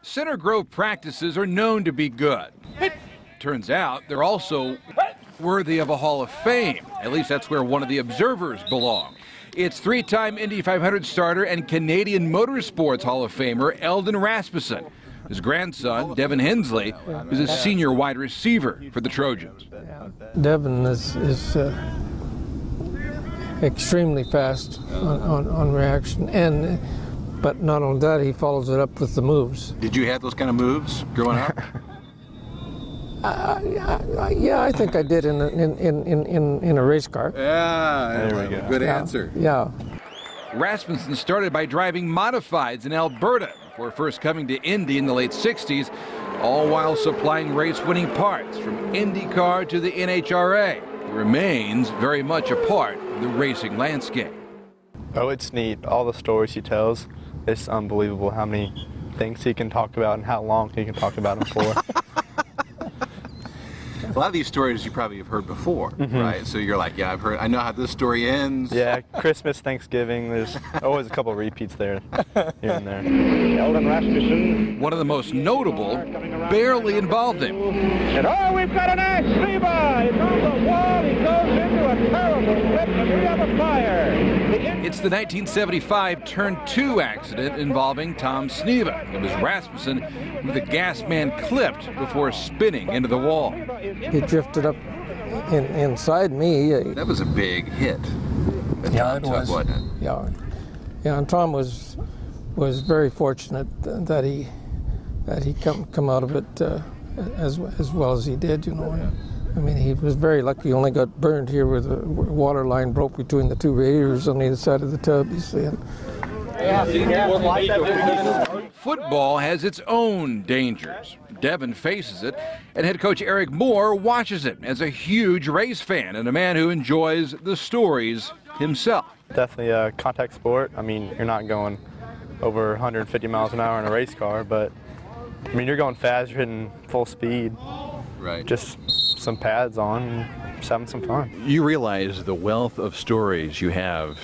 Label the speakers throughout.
Speaker 1: Center Grove practices are known to be good. Turns out they're also worthy of a Hall of Fame. At least that's where one of the observers belong. It's three-time Indy-500 starter and Canadian Motorsports Hall of Famer Eldon Rasmussen. His grandson, Devin Hensley, is a senior wide receiver for the Trojans.
Speaker 2: Devin is extremely fast on reaction, but not only that, he follows it up with the moves.
Speaker 1: Did you have those kind of moves growing up?
Speaker 2: Yeah, I think I did in a race car.
Speaker 1: Yeah, there we go. Good answer.
Speaker 2: Yeah.
Speaker 1: Rasmussen started by driving modifieds in Alberta before first coming to Indy in the late 60s, all while supplying race-winning parts from IndyCar to the NHRA. He remains very much a part of the racing landscape.
Speaker 3: Oh, it's neat. All the stories he tells, it's unbelievable how many things he can talk about and how long he can talk about them for.
Speaker 1: A lot of these stories you probably have heard before, right? So you're like, yeah, I know how this story ends.
Speaker 3: Yeah, Christmas, Thanksgiving, there's always a couple of repeats there, here and there.
Speaker 4: Eldon Rasmussen.
Speaker 1: One of the most notable barely involved him.
Speaker 4: And oh, we've got an axe, Levi! It's on the wall, he goes into a terrible slip, and we have a fire.
Speaker 1: It's the 1975 Turn 2 accident involving Tom Sneva. It was Rasmussen who the gas man clipped before spinning into the wall.
Speaker 2: He drifted up inside me.
Speaker 1: That was a big hit.
Speaker 2: Yeah, it was.
Speaker 1: Wasn't it?
Speaker 2: Yeah, and Tom was very fortunate that he come out of it as well as he did. You know, I mean, he was very lucky. He only got burned here where the water line broke between the two radiators on either side of the tub. You see.
Speaker 1: Football has its own dangers. Devin faces it, and head coach Eric Moore watches it as a huge race fan and a man who enjoys the stories himself.
Speaker 3: Definitely a contact sport. I mean, you're not going over 150 miles an hour in a race car, but I mean, you're going fast, you're hitting full speed.
Speaker 1: Right.
Speaker 3: Just some pads on and just having some fun.
Speaker 5: You realize the wealth of stories you have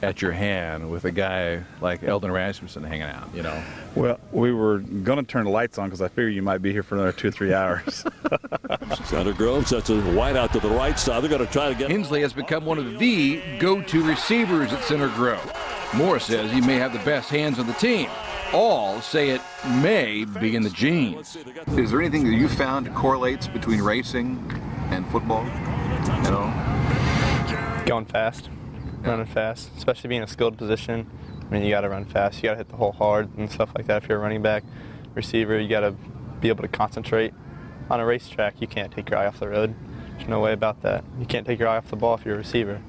Speaker 5: at your hand with a guy like Eldon Rasmussen hanging out, you know?
Speaker 6: Well, we were going to turn the lights on because I figured you might be here for another 2 or 3 hours.
Speaker 7: Center Grove sets a wide out to the right side. They're going to try to get.
Speaker 1: Hensley has become one of the go-to receivers at Center Grove. Moore says he may have the best hands on the team. All say it may be in the genes. Is there anything that you found that correlates between racing and football? You know?
Speaker 3: Going fast, running fast, especially being in a skilled position. I mean, you got to run fast. You got to hit the hole hard and stuff like that. If you're a running back, receiver, you got to be able to concentrate. On a racetrack, you can't take your eye off the road. There's no way about that. You can't take your eye off the ball if you're a receiver.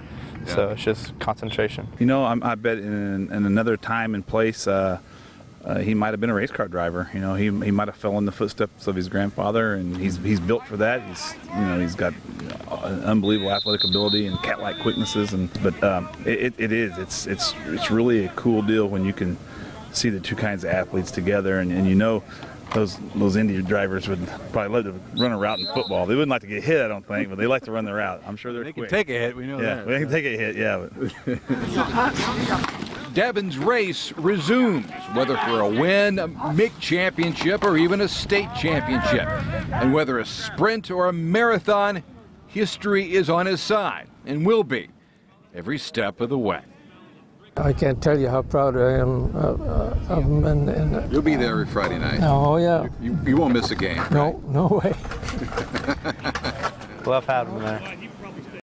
Speaker 3: Yeah. So it's just concentration.
Speaker 6: You know, I bet in another time and place, he might have been a race car driver. You know, he might have fell in the footsteps of his grandfather, and he's built for that. He's got unbelievable athletic ability and cat-like quicknesses. But it's really a cool deal when you can see the two kinds of athletes together, and you know. Those Indy drivers would probably love to run a route in football. They wouldn't like to get hit, I don't think, but they like to run the route. I'm sure they're quick.
Speaker 1: They can take a hit, we know that.
Speaker 6: Yeah, they can take a hit, yeah.
Speaker 1: Devin's race resumes, whether for a win, a MIC championship, or even a state championship. And whether a sprint or a marathon, history is on his side and will be every step of the way.
Speaker 2: I can't tell you how proud I am of him. And
Speaker 1: you'll be there every Friday night.
Speaker 2: Oh, yeah.
Speaker 1: You won't miss a game.
Speaker 2: No, right? No way.
Speaker 3: Love having him there.